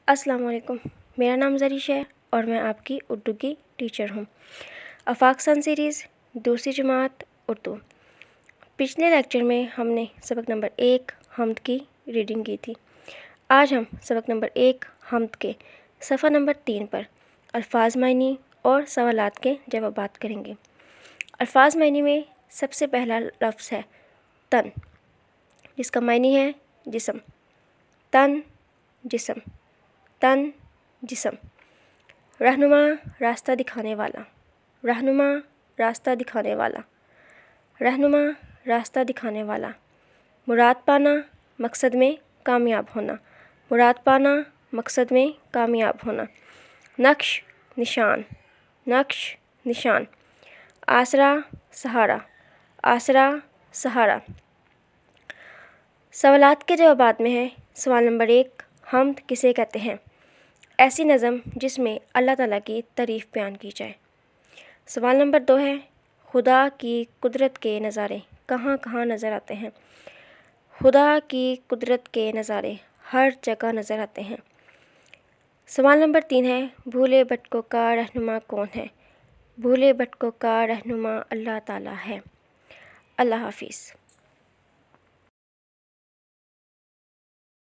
السلام علیکم، میرا نام زریش ہے اور میں آپ کی اردو کی ٹیچر ہوں۔ آفاق سن سیریز دوسری جماعت اردو۔ پچھلے لیکچر میں ہم نے سبق نمبر 1 حمد کی ریڈنگ کی تھی۔ آج ہم سبق نمبر 1 حمد کے صفحہ نمبر 3 پر الفاظ معنی اور سوالات کے جوابات کریں گے۔ الفاظ معنی میں سب سے پہلا لفظ ہے تن، جس کا معنی ہے جسم۔ تن، جسم، تن، جسم۔ رہنما، راستہ دکھانے والا۔ رہنما، راستہ دکھانے والا۔ رہنما، راستہ دکھانے والا۔ مراد پانا، مقصد میں کامیاب ہونا۔ مراد پانا، مقصد میں کامیاب ہونا۔ نقش، نشان۔ نقش، نشان۔ آسرا، سہارا۔ آسرا، سہارا۔ سوالات کے جوابات میں ہے۔ سوال نمبر 1، حمد کسے کہتے ہیں؟ ایسی نظم جس میں اللہ تعالیٰ کی تعریف بیان کی جائے۔ سوال نمبر 2 ہے، خدا کی قدرت کے نظارے کہاں کہاں نظر آتے ہیں؟ خدا کی قدرت کے نظارے ہر جگہ نظر آتے ہیں۔ سوال نمبر 3 ہے، بھولے بھٹکوں کا رہنما کون ہے؟ بھولے بھٹکوں کا رہنما اللہ تعالیٰ ہے۔ اللہ حافظ۔